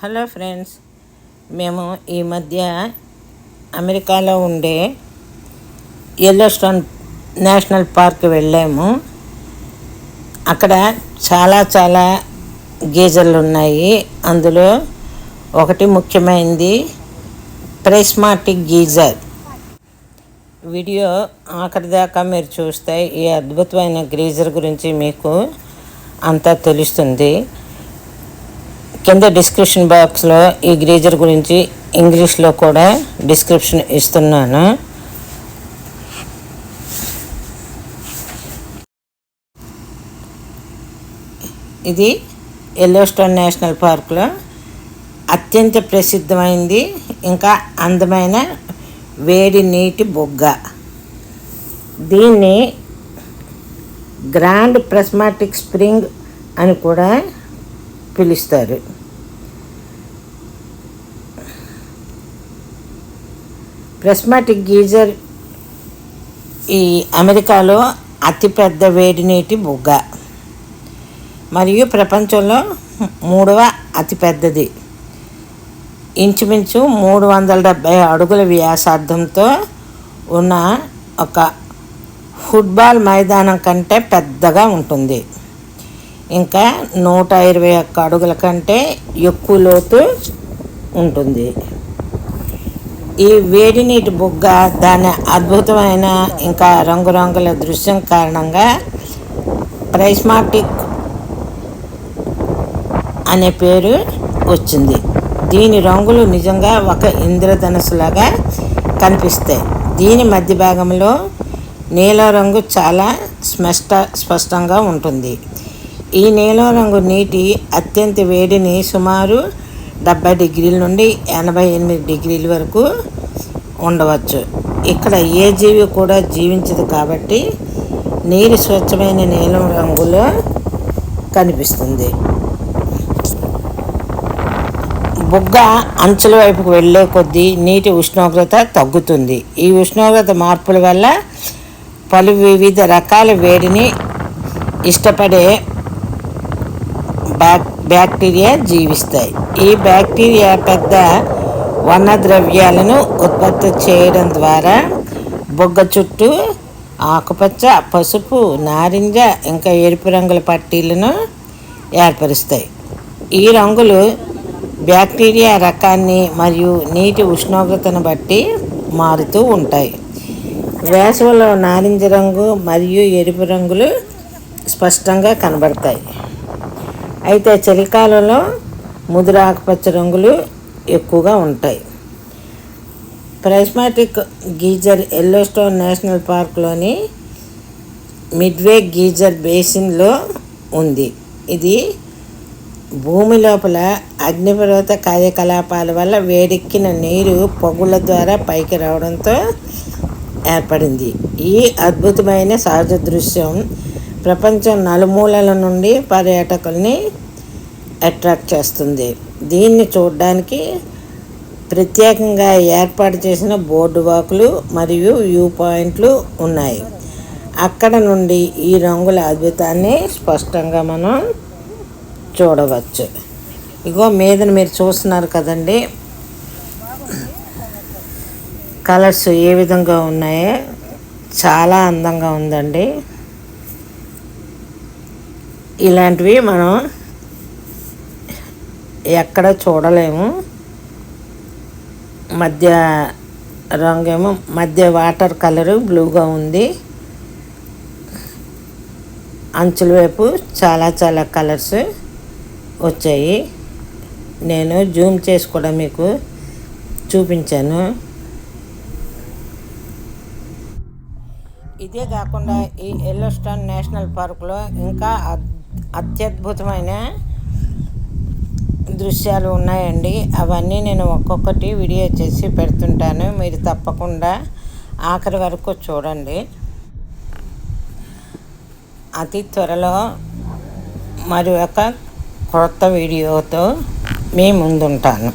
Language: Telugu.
హలో ఫ్రెండ్స్, మేము ఈ మధ్య అమెరికాలో ఉండే యెల్లోస్టోన్ నేషనల్ పార్క్ వెళ్ళాము. అక్కడ చాలా గీజర్లు ఉన్నాయి. అందులో ఒకటి ముఖ్యమైనది ప్రిస్మాటిక్ గీజర్. వీడియో ఆఖరి దాకా మీరు చూస్తే ఈ అద్భుతమైన గీజర్ గురించి మీకు అంతా తెలుస్తుంది. కింద డిస్క్రిప్షన్ బాక్స్లో ఈ గీజర్ గురించి ఇంగ్లీష్లో కూడా డిస్క్రిప్షన్ ఇస్తున్నాను. ఇది యెల్లోస్టోన్ నేషనల్ పార్క్లో అత్యంత ప్రసిద్ధమైంది, ఇంకా అందమైన వేడి నీటి బొగ్గ. దీన్ని గ్రాండ్ ప్రిస్మాటిక్ స్ప్రింగ్ అని కూడా పిలుస్తారు. ప్రిస్మాటిక్ గీజర్ ఈ అమెరికాలో అతిపెద్ద వేడి నీటి బొగ్గ మరియు ప్రపంచంలో 3వ అతిపెద్దది. ఇంచుమించు 370 అడుగుల వ్యాసార్థంతో ఉన్న ఒక ఫుట్బాల్ మైదానం కంటే పెద్దగా ఉంటుంది. ఇంకా 121 అడుగుల కంటే ఎక్కువ లోతు ఉంటుంది. ఈ వేడి నీటి బుగ్గ దాని అద్భుతమైన ఇంకా రంగురంగుల దృశ్యం కారణంగా ప్రిస్మాటిక్ అనే పేరు వచ్చింది. దీని రంగులు నిజంగా ఒక ఇంద్రధనుస్సులాగా కనిపిస్తాయి. దీని మధ్య భాగంలో నీలం రంగు చాలా స్పష్టంగా ఉంటుంది. ఈ నీలం రంగు నీటి అత్యంత వేడిని సుమారు 70 డిగ్రీల నుండి 88 డిగ్రీల వరకు ఉండవచ్చు. ఇక్కడ ఏ జీవి కూడా జీవించదు కాబట్టి నీరు స్వచ్ఛమైన నీలం రంగులో కనిపిస్తుంది. బుగ్గ అంచుల వైపుకు వెళ్ళే కొద్దీ నీటి ఉష్ణోగ్రత తగ్గుతుంది. ఈ ఉష్ణోగ్రత మార్పుల వల్ల పలు వివిధ రకాల వేడిని ఇష్టపడే బ్యాక్టీరియా జీవిస్తాయి. ఈ బ్యాక్టీరియా పెద్ద వర్ణద్రవ్యాలను ఉత్పత్తి చేయడం ద్వారా బొగ్గ చుట్టూ ఆకుపచ్చ, పసుపు, నారింజ ఇంకా ఎరుపు రంగుల పట్టీలను ఏర్పరుస్తాయి. ఈ రంగులు బ్యాక్టీరియా రకాన్ని మరియు నీటి ఉష్ణోగ్రతను బట్టి మారుతూ ఉంటాయి. వేసవిలో నారింజ రంగు మరియు ఎరుపు రంగులు స్పష్టంగా కనబడతాయి. అయితే చలికాలంలో ముదురు ఆకుపచ్చ రంగులు ఎక్కువగా ఉంటాయి. ప్రిస్మాటిక్ గీజర్ యెల్లోస్టోన్ నేషనల్ పార్క్లోని మిడ్వే గీజర్ బేసిన్లో ఉంది. ఇది భూమి లోపల అగ్నిపర్వత కార్యకలాపాల వల్ల వేడెక్కిన నీరు పొగుల ద్వారా పైకి రావడంతో ఏర్పడింది. ఈ అద్భుతమైన సహజ దృశ్యం ప్రపంచం నలుమూలల నుండి పర్యాటకుల్ని అట్రాక్ట్ చేస్తుంది. దీన్ని చూడడానికి ప్రత్యేకంగా ఏర్పాటు చేసిన బోర్డు వాకులు మరియు వ్యూ పాయింట్లు ఉన్నాయి. అక్కడ నుండి ఈ రంగుల అద్భుతాన్ని స్పష్టంగా మనం చూడవచ్చు. ఇగో మీదన మీరు చూస్తున్నారు కదండి, కలర్స్ ఏ విధంగా ఉన్నాయో చాలా అందంగా ఉందండి. ఇలాంటివి మనం ఎక్కడ చూడలేము. మధ్య రంగేమో మధ్య వాటర్ కలరు బ్లూగా ఉంది. అంచుల వైపు చాలా కలర్స్ వచ్చాయి. నేను జూమ్ చేసి కూడా మీకు చూపించాను. ఇదే కాకుండా ఈ యెల్లోస్టోన్ నేషనల్ పార్క్లో ఇంకా అత్యద్భుతమైన దృశ్యాలు ఉన్నాయండి. అవన్నీ నేను ఒక్కొక్కటి వీడియో చేసి పెడుతుంటాను. మీరు తప్పకుండా ఆఖరి వరకు చూడండి. అతి త్వరలో మరి ఒక కొత్త వీడియోతో మీ ముందుంటాను.